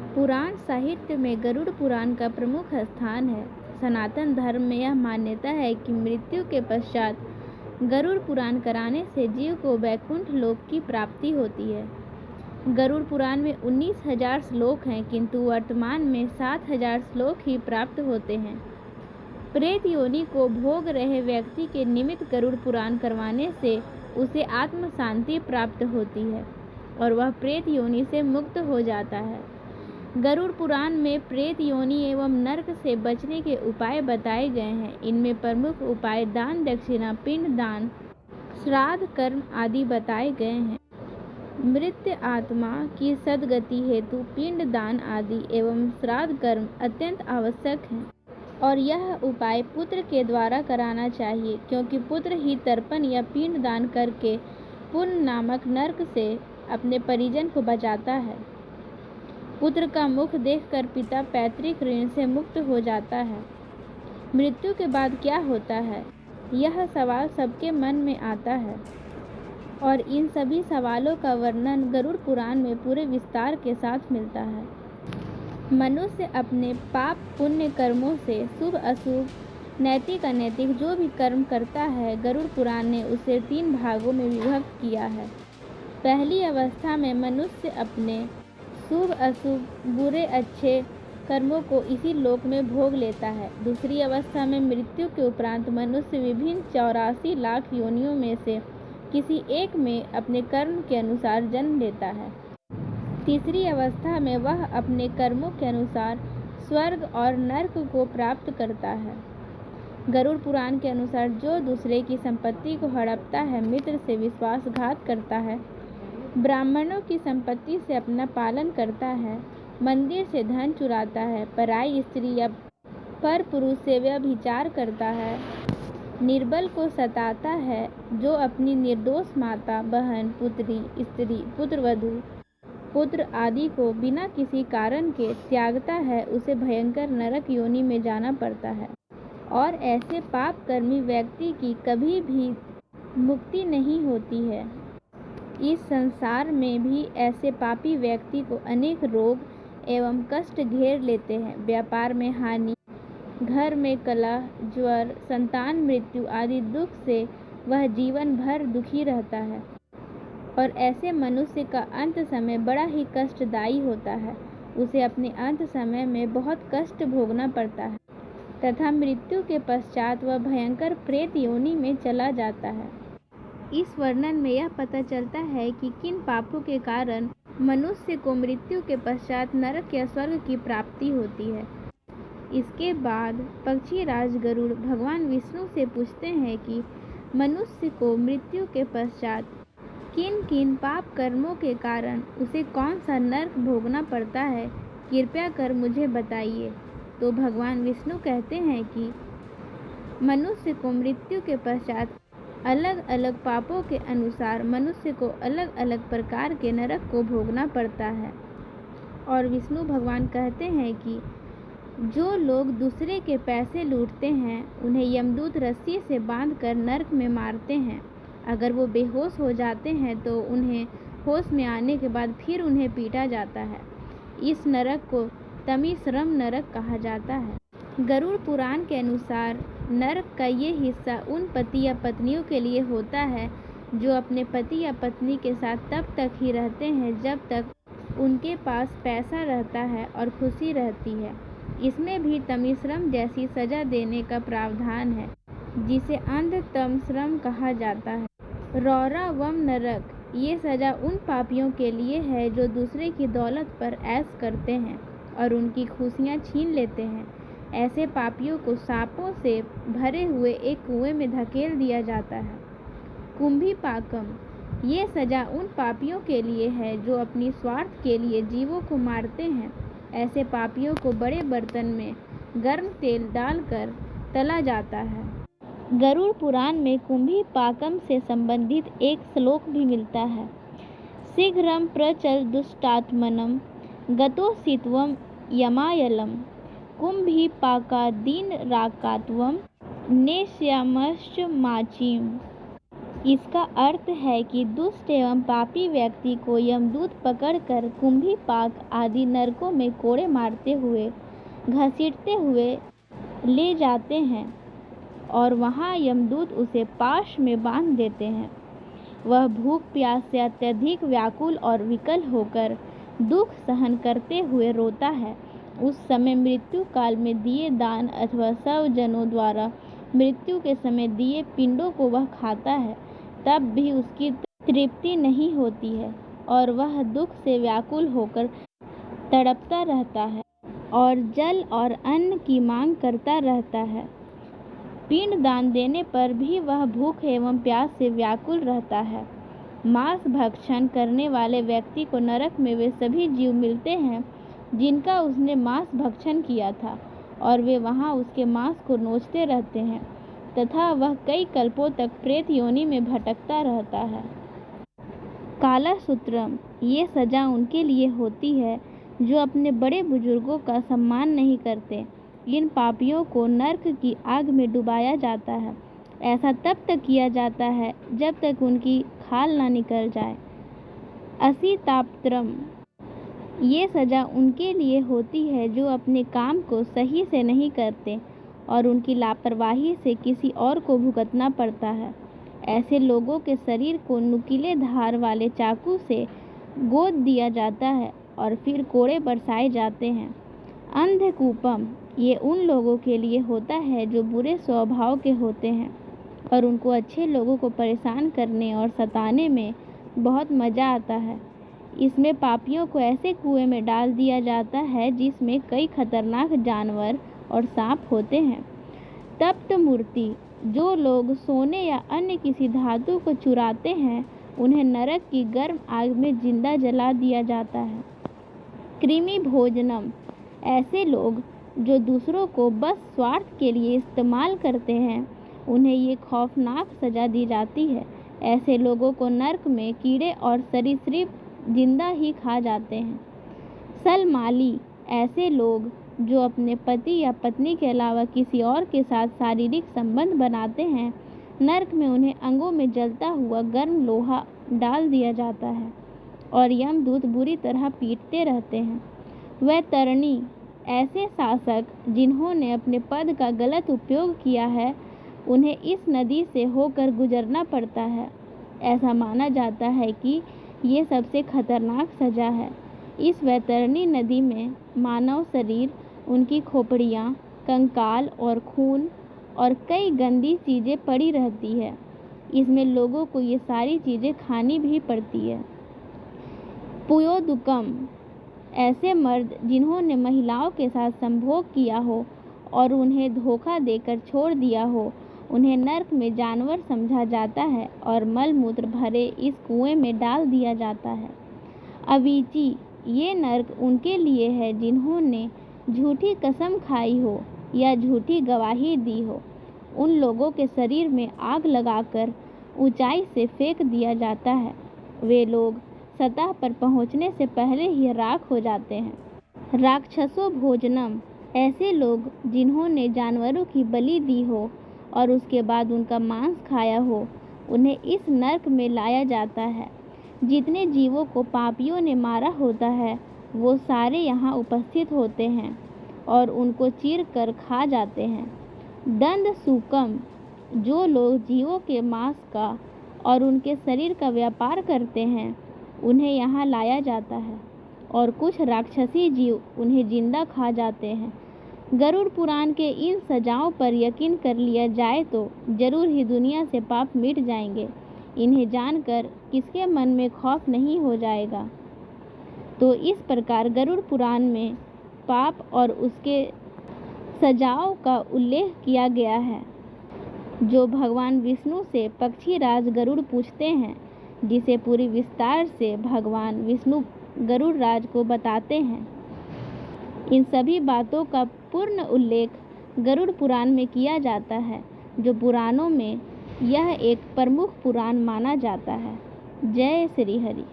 पुराण साहित्य में गरुड़ पुराण का प्रमुख स्थान है। सनातन धर्म में यह मान्यता है कि मृत्यु के पश्चात गरुड़ पुराण कराने से जीव को वैकुंठ लोक की प्राप्ति होती है। गरुड़ पुराण में 19,000 श्लोक हैं, किंतु वर्तमान में 7,000 श्लोक ही प्राप्त होते हैं। प्रेत योनि को भोग रहे व्यक्ति के निमित्त गरुड़ पुराण करवाने से उसे आत्म शांति प्राप्त होती है और वह प्रेत योनि से मुक्त हो जाता है। गरुड़ पुराण में प्रेत योनि एवं नरक से बचने के उपाय बताए गए हैं। इनमें प्रमुख उपाय दान, दक्षिणा, पिंड दान, श्राद्ध कर्म आदि बताए गए हैं। मृत आत्मा की सद्गति हेतु पिंड दान आदि एवं श्राद्ध कर्म अत्यंत आवश्यक हैं और यह उपाय पुत्र के द्वारा कराना चाहिए, क्योंकि पुत्र ही तर्पण या पिंड दान करके पुण्य नामक नरक से अपने परिजन को बचाता है। पुत्र का मुख देखकर पिता पैतृक ऋण से मुक्त हो जाता है। मृत्यु के बाद क्या होता है, यह सवाल सबके मन में आता है और इन सभी सवालों का वर्णन गरुड़ पुराण में पूरे विस्तार के साथ मिलता है। मनुष्य अपने पाप पुण्य कर्मों से शुभ अशुभ, नैतिक अनैतिक जो भी कर्म करता है, गरुड़ पुराण ने उसे 3 भागों में विभक्त किया है। पहली अवस्था में मनुष्य अपने शुभ अशुभ, बुरे अच्छे कर्मों को इसी लोक में भोग लेता है। दूसरी अवस्था में मृत्यु के उपरांत मनुष्य विभिन्न 84 लाख योनियों में से किसी एक में अपने कर्म के अनुसार जन्म लेता है। तीसरी अवस्था में वह अपने कर्मों के अनुसार स्वर्ग और नरक को प्राप्त करता है। गरुड़ पुराण के अनुसार जो दूसरे की संपत्ति को हड़पता है, मित्र से विश्वासघात करता है, ब्राह्मणों की संपत्ति से अपना पालन करता है, मंदिर से धन चुराता है, पराई स्त्री या पर पुरुष से व्यभिचार करता है, निर्बल को सताता है, जो अपनी निर्दोष माता, बहन, पुत्री, स्त्री, पुत्रवधू, पुत्र आदि को बिना किसी कारण के त्यागता है, उसे भयंकर नरक योनि में जाना पड़ता है और ऐसे पाप कर्मी व्यक्ति की कभी भी मुक्ति नहीं होती है। इस संसार में भी ऐसे पापी व्यक्ति को अनेक रोग एवं कष्ट घेर लेते हैं। व्यापार में हानि, घर में कलह, ज्वर, संतान मृत्यु आदि दुख से वह जीवन भर दुखी रहता है और ऐसे मनुष्य का अंत समय बड़ा ही कष्टदायी होता है। उसे अपने अंत समय में बहुत कष्ट भोगना पड़ता है तथा मृत्यु के पश्चात वह भयंकर प्रेत योनि में चला जाता है। इस वर्णन में यह पता चलता है कि किन पापों के कारण मनुष्य को मृत्यु के पश्चात नरक या स्वर्ग की प्राप्ति होती है। इसके बाद पक्षीराज गरुड़ भगवान विष्णु से पूछते हैं कि मनुष्य को मृत्यु के पश्चात किन किन पाप कर्मों के कारण उसे कौन सा नरक भोगना पड़ता है, कृपया कर मुझे बताइए। तो भगवान विष्णु कहते हैं कि मनुष्य को मृत्यु के पश्चात अलग अलग पापों के अनुसार मनुष्य को अलग अलग प्रकार के नरक को भोगना पड़ता है। और विष्णु भगवान कहते हैं कि जो लोग दूसरे के पैसे लूटते हैं, उन्हें यमदूत रस्सी से बांधकर नरक में मारते हैं। अगर वो बेहोश हो जाते हैं तो उन्हें होश में आने के बाद फिर उन्हें पीटा जाता है। इस नरक को तमिश्रम नरक कहा जाता है। गरुड़ पुराण के अनुसार नरक का ये हिस्सा उन पति या पत्नियों के लिए होता है जो अपने पति या पत्नी के साथ तब तक ही रहते हैं जब तक उनके पास पैसा रहता है और खुशी रहती है। इसमें भी तमिश्रम जैसी सजा देने का प्रावधान है, जिसे अंधतमश्रम कहा जाता है। रौरवम नरक, ये सजा उन पापियों के लिए है जो दूसरे की दौलत पर ऐश करते हैं और उनकी खुशियाँ छीन लेते हैं। ऐसे पापियों को सांपों से भरे हुए एक कुएं में धकेल दिया जाता है। कुंभी पाकम, ये सजा उन पापियों के लिए है जो अपनी स्वार्थ के लिए जीवों को मारते हैं। ऐसे पापियों को बड़े बर्तन में गर्म तेल डालकर तला जाता है। गरुड़ पुराण में कुंभी पाकम से संबंधित एक श्लोक भी मिलता है। शीघ्रम प्रचल दुष्टात्मनम गतोषित्वम यमायलम कुंभी पाका दीन राकात्वम नेश्यामश्च माचीम। इसका अर्थ है कि दुष्ट एवं पापी व्यक्ति को यमदूत पकड़कर कुंभी पाक आदि नरकों में कोड़े मारते हुए, घसीटते हुए ले जाते हैं और वहां यमदूत उसे पाश में बांध देते हैं। वह भूख प्यास से अत्यधिक व्याकुल और विकल होकर दुख सहन करते हुए रोता है। उस समय मृत्यु काल में दिए दान अथवा स्वजनों द्वारा मृत्यु के समय दिए पिंडों को वह खाता है, तब भी उसकी तृप्ति नहीं होती है और वह दुख से व्याकुल होकर तड़पता रहता है और जल और अन्न की मांग करता रहता है। पिंड दान देने पर भी वह भूख एवं प्यास से व्याकुल रहता है। मांस भक्षण करने वाले व्यक्ति को नरक में वे सभी जीव मिलते हैं जिनका उसने मांस भक्षण किया था, और वे वहां उसके मांस को नोचते रहते हैं तथा वह कई कल्पों तक प्रेत योनि में भटकता रहता है। कालासूत्रम, ये सजा उनके लिए होती है जो अपने बड़े बुजुर्गों का सम्मान नहीं करते। इन पापियों को नर्क की आग में डुबाया जाता है। ऐसा तब तक किया जाता है जब तक उनकी खाल ना निकल जाए। असिताप्त्रम, ये सजा उनके लिए होती है जो अपने काम को सही से नहीं करते और उनकी लापरवाही से किसी और को भुगतना पड़ता है। ऐसे लोगों के शरीर को नुकीले धार वाले चाकू से गोद दिया जाता है और फिर कोड़े बरसाए जाते हैं। अंधकूपम, ये उन लोगों के लिए होता है जो बुरे स्वभाव के होते हैं और उनको अच्छे लोगों को परेशान करने और सताने में बहुत मज़ा आता है। इसमें पापियों को ऐसे कुएं में डाल दिया जाता है जिसमें कई खतरनाक जानवर और सांप होते हैं। तप्त मूर्ति, जो लोग सोने या अन्य किसी धातु को चुराते हैं उन्हें नरक की गर्म आग में जिंदा जला दिया जाता है। कृमि भोजनम, ऐसे लोग जो दूसरों को बस स्वार्थ के लिए इस्तेमाल करते हैं उन्हें ये खौफनाक सजा दी जाती है। ऐसे लोगों को नरक में कीड़े और सरीसृप जिंदा ही खा जाते हैं। सलमाली, ऐसे लोग जो अपने पति या पत्नी के अलावा किसी और के साथ शारीरिक संबंध बनाते हैं, नरक में उन्हें अंगों में जलता हुआ गर्म लोहा डाल दिया जाता है और यमदूत बुरी तरह पीटते रहते हैं। वैतरणी, ऐसे शासक जिन्होंने अपने पद का गलत उपयोग किया है उन्हें इस नदी से होकर गुजरना पड़ता है। ऐसा माना जाता है कि ये सबसे खतरनाक सजा है। इस वैतरणी नदी में मानव शरीर, उनकी खोपड़ियाँ, कंकाल और खून और कई गंदी चीज़ें पड़ी रहती है। इसमें लोगों को ये सारी चीज़ें खानी भी पड़ती है। पुयोदुकम, ऐसे मर्द जिन्होंने महिलाओं के साथ संभोग किया हो और उन्हें धोखा देकर छोड़ दिया हो, उन्हें नर्क में जानवर समझा जाता है और मल मूत्र भरे इस कुएं में डाल दिया जाता है। अवीची, ये नर्क उनके लिए है जिन्होंने झूठी कसम खाई हो या झूठी गवाही दी हो। उन लोगों के शरीर में आग लगाकर ऊंचाई से फेंक दिया जाता है। वे लोग सतह पर पहुंचने से पहले ही राख हो जाते हैं। राक्षसो भोजनम, ऐसे लोग जिन्होंने जानवरों की बलि दी हो और उसके बाद उनका मांस खाया हो, उन्हें इस नर्क में लाया जाता है। जितने जीवों को पापियों ने मारा होता है वो सारे यहाँ उपस्थित होते हैं और उनको चीर कर खा जाते हैं। दंड सूकम, जो लोग जीवों के मांस का और उनके शरीर का व्यापार करते हैं उन्हें यहाँ लाया जाता है और कुछ राक्षसी जीव उन्हें जिंदा खा जाते हैं। गरुड़ पुराण के इन सजाओं पर यकीन कर लिया जाए तो जरूर ही दुनिया से पाप मिट जाएंगे। इन्हें जानकर किसके मन में खौफ नहीं हो जाएगा। तो इस प्रकार गरुड़ पुराण में पाप और उसके सजाओं का उल्लेख किया गया है जो भगवान विष्णु से पक्षीराज गरुड़ पूछते हैं, जिसे पूरी विस्तार से भगवान विष्णु गरुड़ राज को बताते हैं। इन सभी बातों का पूर्ण उल्लेख गरुड़ पुराण में किया जाता है, जो पुराणों में यह एक प्रमुख पुराण माना जाता है। जय श्री हरि।